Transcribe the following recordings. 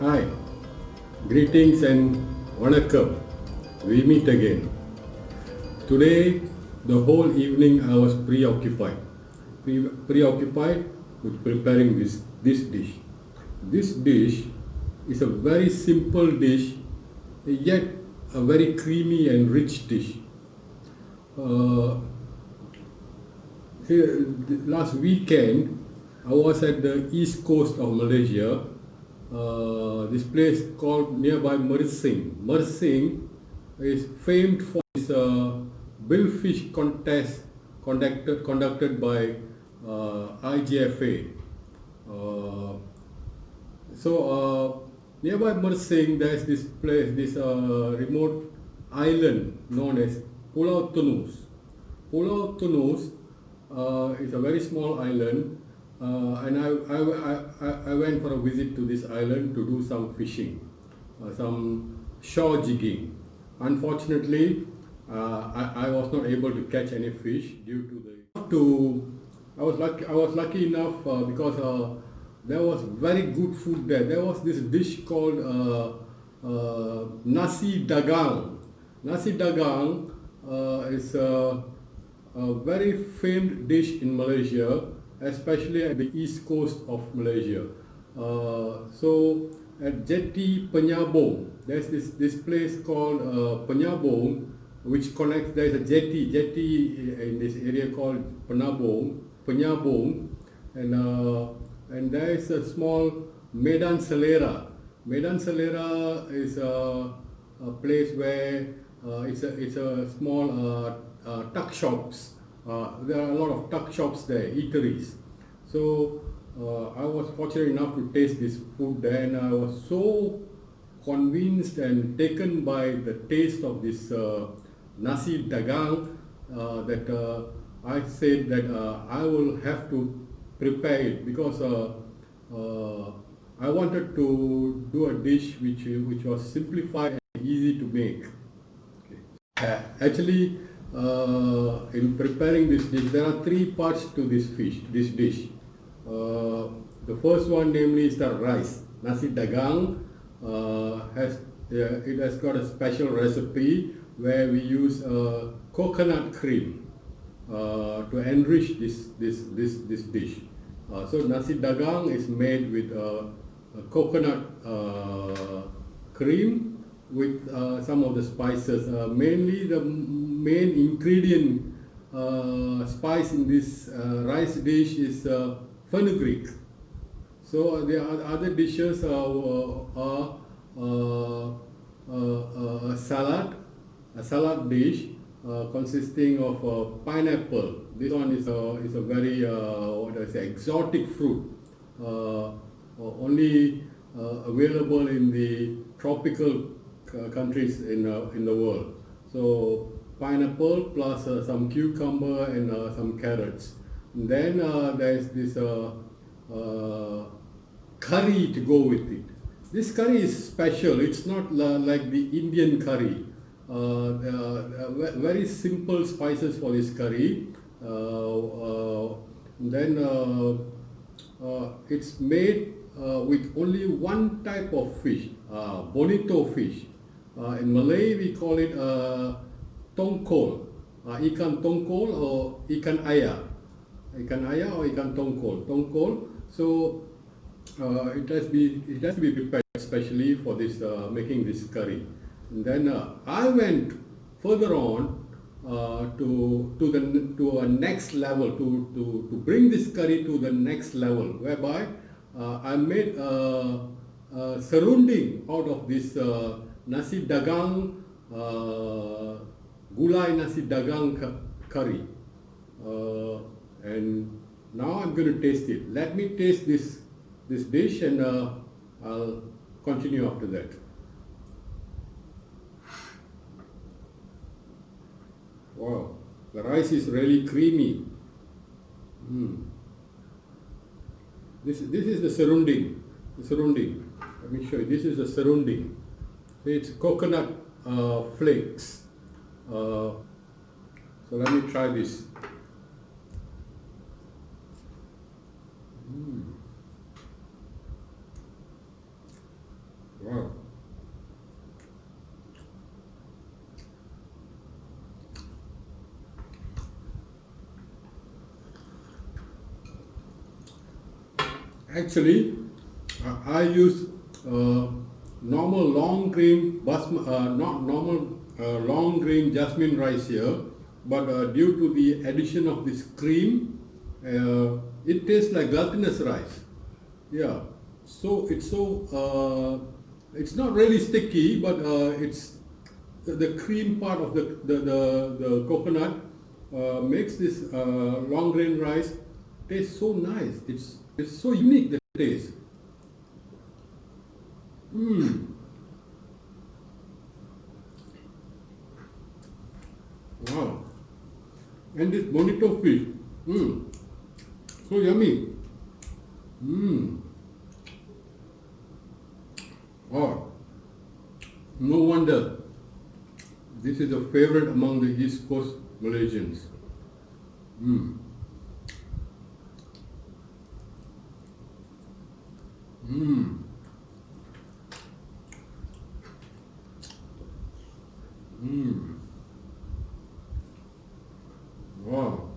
Hi, greetings and vanakkam. We meet again. Today, the whole evening I was preoccupied. Preoccupied with preparing this dish. This dish is a very simple dish, yet a very creamy and rich dish. Last weekend, I was at the east coast of Malaysia. This place called nearby Mersing. Mersing is famed for its billfish contest conducted by IGFA. Nearby Mersing, there is this place, this remote island known as Pulau Tunus. Pulau Tunus is a very small island, and I went for a visit to this island to do some fishing, some shore jigging. Unfortunately, I was not able to catch any fish due to I was lucky enough because there was very good food there. There was this dish called nasi dagang. Nasi dagang is a very famed dish in Malaysia, especially at the east coast of Malaysia. So at Jetty Penyabong, there's this place called Penyabong, which connects. There's a jetty in this area called Penyabong, and there is a small Medan Selera. Medan Selera is a place where it's a small tuck shops. There are a lot of tuck shops there, eateries. So I was fortunate enough to taste this food there, and I was so convinced and taken by the taste of this nasi dagang that I said that I will have to prepare it because I wanted to do a dish which was simplified and easy to make. Okay. Actually, in preparing this dish, there are three parts to this dish. The first one, namely, is the rice. Nasi dagang it has got a special recipe where we use coconut cream to enrich this dish. So nasi dagang is made with coconut cream with some of the spices. Mainly the main ingredient spice in this rice dish is fenugreek. So the other dishes are a salad dish consisting of pineapple. This one is a very exotic fruit, only available in the tropical countries in the world. So pineapple plus some cucumber and some carrots. And then there is this curry to go with it. This curry is special. It's not like the Indian curry. Very simple spices for this curry. Then it's made with only one type of fish, Bonito fish. In Malay, we call it tongkol, ikan tongkol or ikan ayah. Ikan ayah or ikan tongkol. So it has to be prepared especially for this making this curry. And then I went further on to a next level to bring this curry to the next level, whereby I made serunding out of this nasi dagang, gulai nasi dagang curry. And now I'm going to taste it. Let me taste this dish, and I'll continue after that. Wow, the rice is really creamy. This is the serunding. Let me show you. This is the serunding. It's coconut flakes. So let me try this. Actually, I use normal long grain not normal long grain jasmine rice here, but due to the addition of this cream, it tastes like glutinous rice. Yeah, so it's not really sticky, but it's the cream part of the coconut makes this long grain rice taste so nice. It's so unique, the taste. Mmm. Wow. And this bonito fish. Mmm. So yummy. Mmm. Oh. No wonder this is a favorite among the East Coast Malaysians. Mmm. Mmm. Mmm. Wow.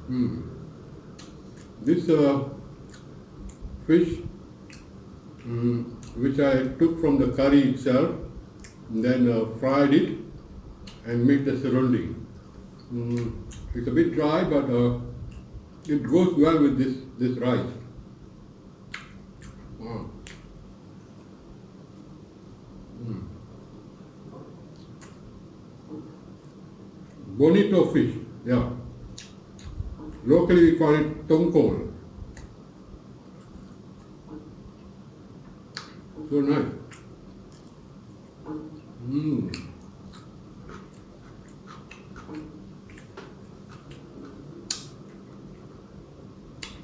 Mm. This fish, which I took from the curry itself, and then fried it and made the serunding. It's a bit dry, but it goes well with this rice. Wow. Bonito fish, yeah. Locally we call it tongkol. So nice.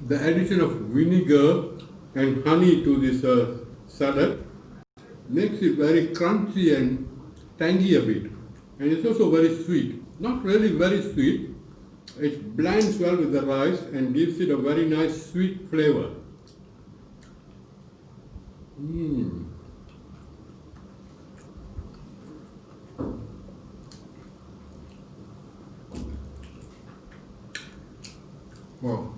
The addition of vinegar and honey to this salad makes it very crunchy and tangy a bit. And it's also very sweet. Not really very sweet. It blends well with the rice and gives it a very nice sweet flavor. Wow.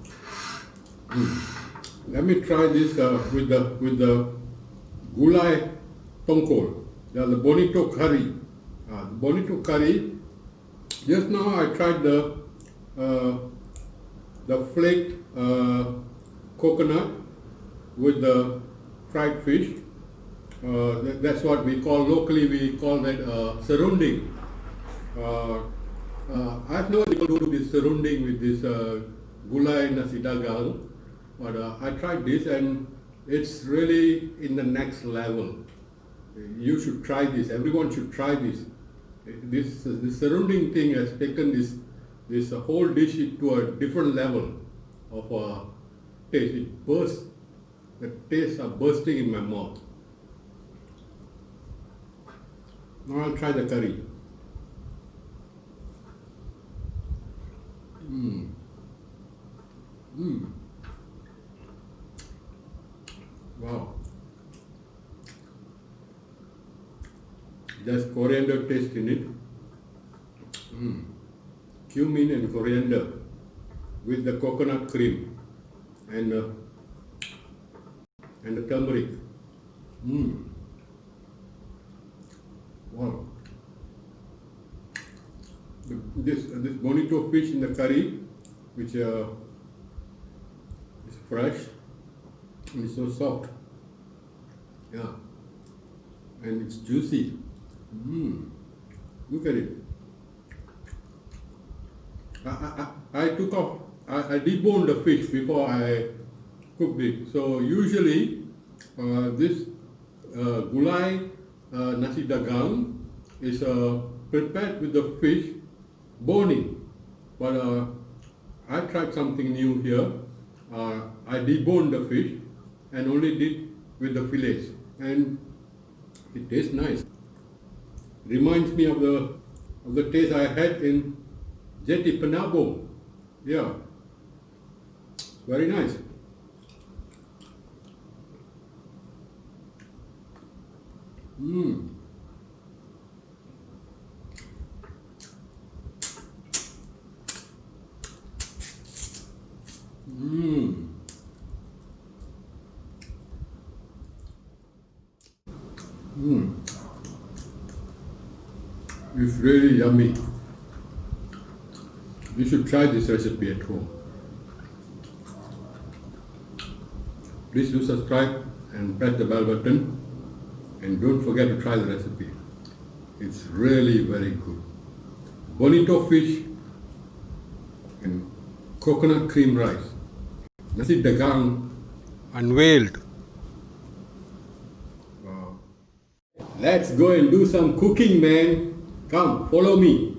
Let me try this with the gulai tongkol, the bonito curry. Bonito curry. Just now I tried the flaked coconut with the fried fish. That's what we call locally. We call that serunding. I've never able to do this serunding with this gulai nasi dagang, but I tried this and it's really in the next level. You should try this. Everyone should try this. This serunding thing has taken this whole dish to a different level of taste. It bursts. The tastes are bursting in my mouth. Now I'll try the curry. Wow. There's coriander taste in it. Cumin and coriander with the coconut cream and the turmeric. Wow. This bonito fish in the curry, which is fresh and it's so soft. Yeah. And it's juicy. Look at it. I took off, I deboned the fish before I cooked it. So usually this gulai nasi dagang is prepared with the fish boning. But I tried something new here. I deboned the fish and only did with the fillets. And it tastes nice. Reminds me of the taste I had in Jeti Penabong. Yeah, very nice. It's really yummy. You should try this recipe at home. Please do subscribe and press the bell button, and don't forget to try the recipe. It's really very good. Bonito fish and coconut cream rice. Nasi dagang unveiled. Wow. Let's go and do some cooking, man. Come, follow me.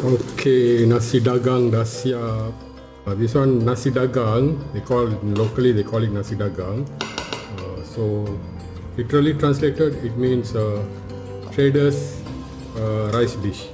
Okay, nasi dagang dah siap. This one nasi dagang, locally they call it nasi dagang. So literally translated, it means traders rice dish.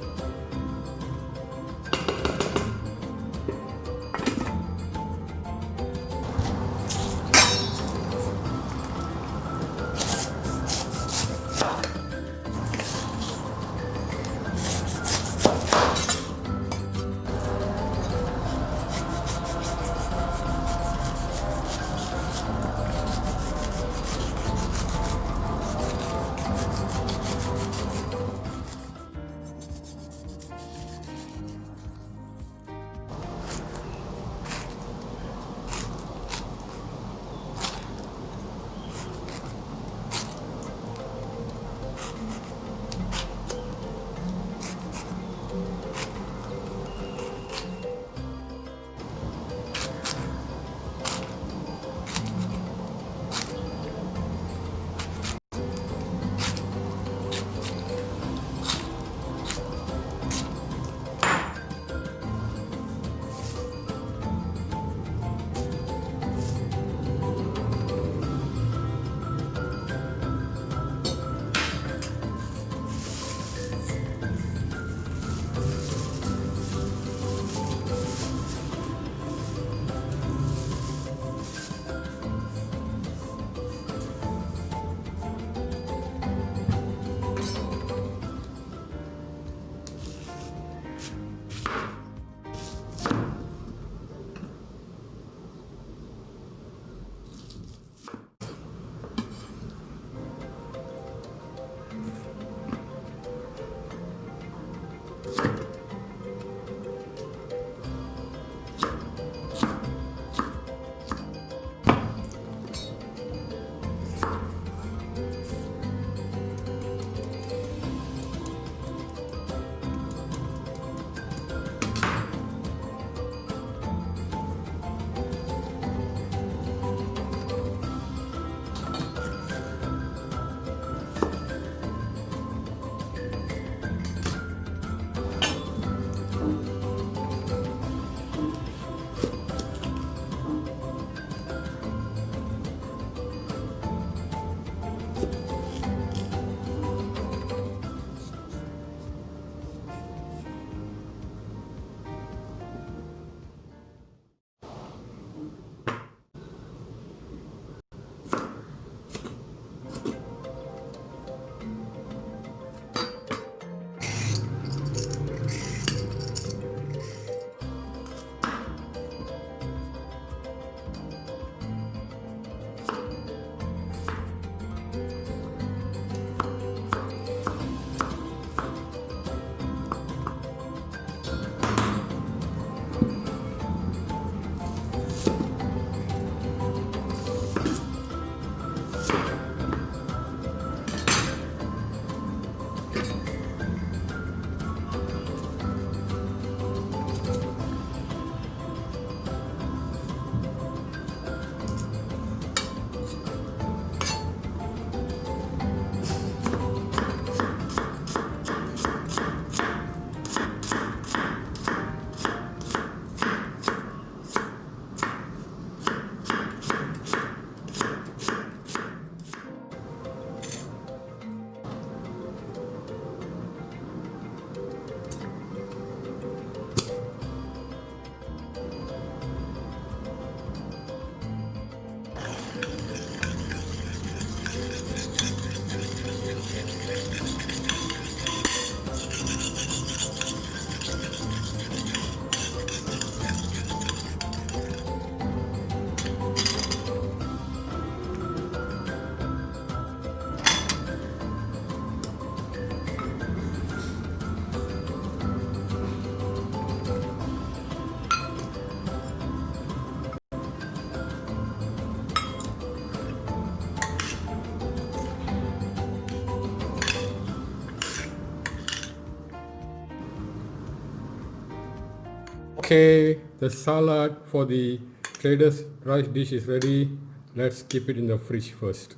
Okay, the salad for the traders rice dish is ready. Let's keep it in the fridge first.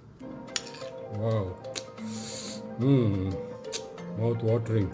Wow. Mouth watering.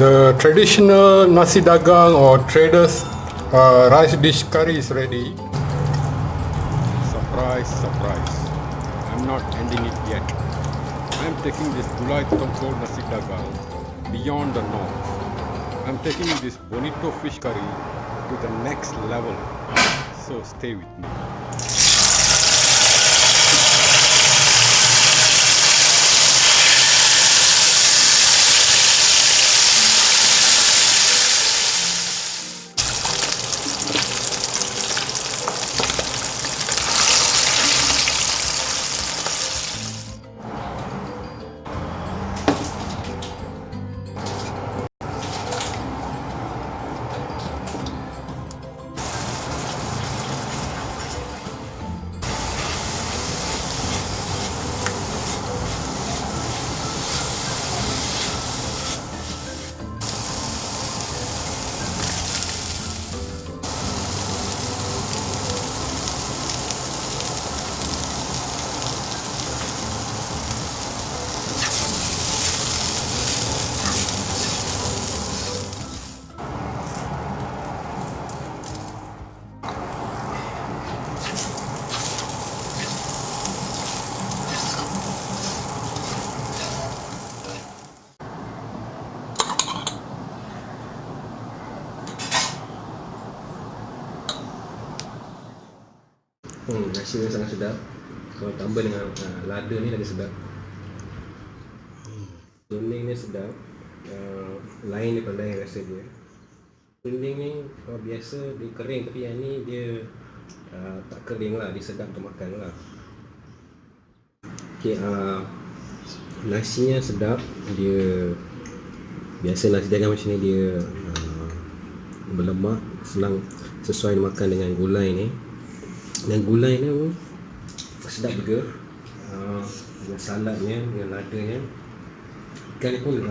The traditional nasi dagang or traders rice dish curry is ready. Surprise, surprise. I'm not ending it yet. I'm taking this gulai tongkol nasi dagang beyond the norm. I'm taking this Bonito fish curry to the next level. So stay with me. Nasi ni sangat sedap. Kalau tambah dengan lada ni lagi sedap. Serunding ni sedap. Lain daripada yang rasa dia. Serunding ni kalau biasa dia kering, tapi yang ni dia tak kering lah, dia sedap untuk makan lah. Okay, nasinya sedap. Dia biasa nasi dagang macam ni, dia berlemak, senang sesuai makan dengan gulai ni. Dan gulai ni pun sedap juga, dengan saladnya, dengan ladanya. Ikan pun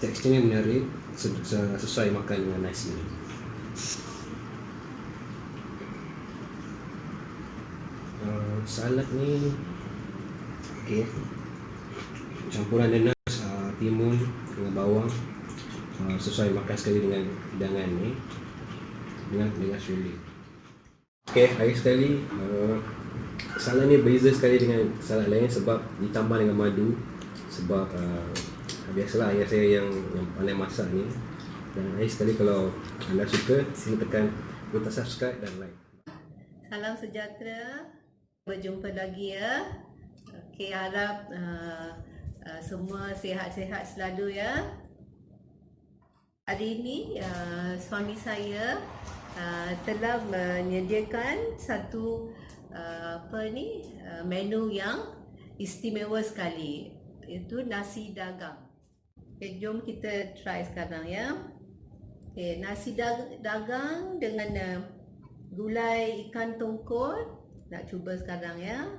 teksturnya menarik, sesuai makan dengan nasi ni. Salad ni okay, campuran nanas, timun dengan bawang, sesuai makan sekali dengan hidangan ni, dengan serunding. Okay, hari sekali salad ni beza sekali dengan salad lain sebab ditambah dengan madu. Sebab biasalah ayah saya yang pandai masak ni. Dan hari sekali kalau anda suka, sila tekan butang subscribe dan like. Salam sejahtera, berjumpa lagi ya. Okay, harap semua sihat-sihat selalu ya. Hari ini suami saya telah menyediakan satu menu yang istimewa sekali, iaitu nasi dagang. Okay, jom kita try sekarang ya. Okay, nasi dagang dengan gulai ikan tongkol. Nak cuba sekarang ya.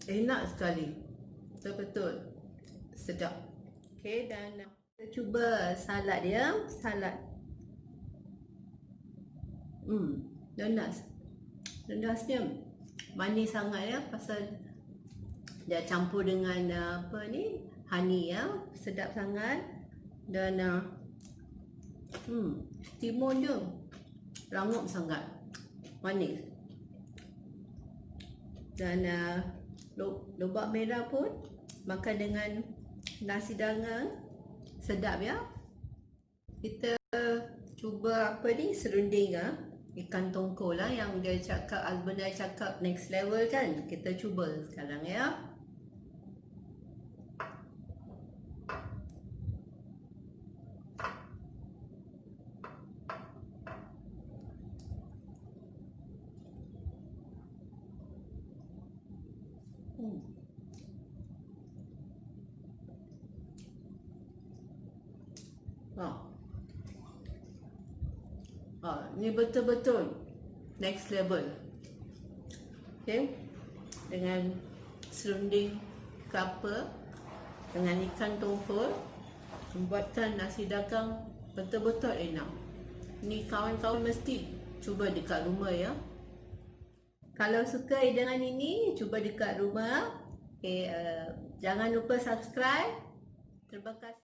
Enak sekali, betul-betul sedap. Okay, dan kita cuba salad ya, salad. Nanasnya manis sangat ya, pasal dia campur dengan honey ya, sedap sangat. Dan timun dia rangup sangat, manis. Dan lobak merah pun makan dengan nasi dagang sedap ya. Kita cuba serunding ikan tongkol lah, yang dia cakap, Albenda cakap next level kan. Kita cuba sekarang ya. Ini betul-betul next level. Okay, dengan serunding kelapa dengan ikan tongkol membuatkan nasi dagang betul-betul enak. Ni kawan-kawan mesti cuba dekat rumah ya. Kalau suka hidangan ini, cuba dekat rumah. Okay, jangan lupa subscribe. Terima kasih.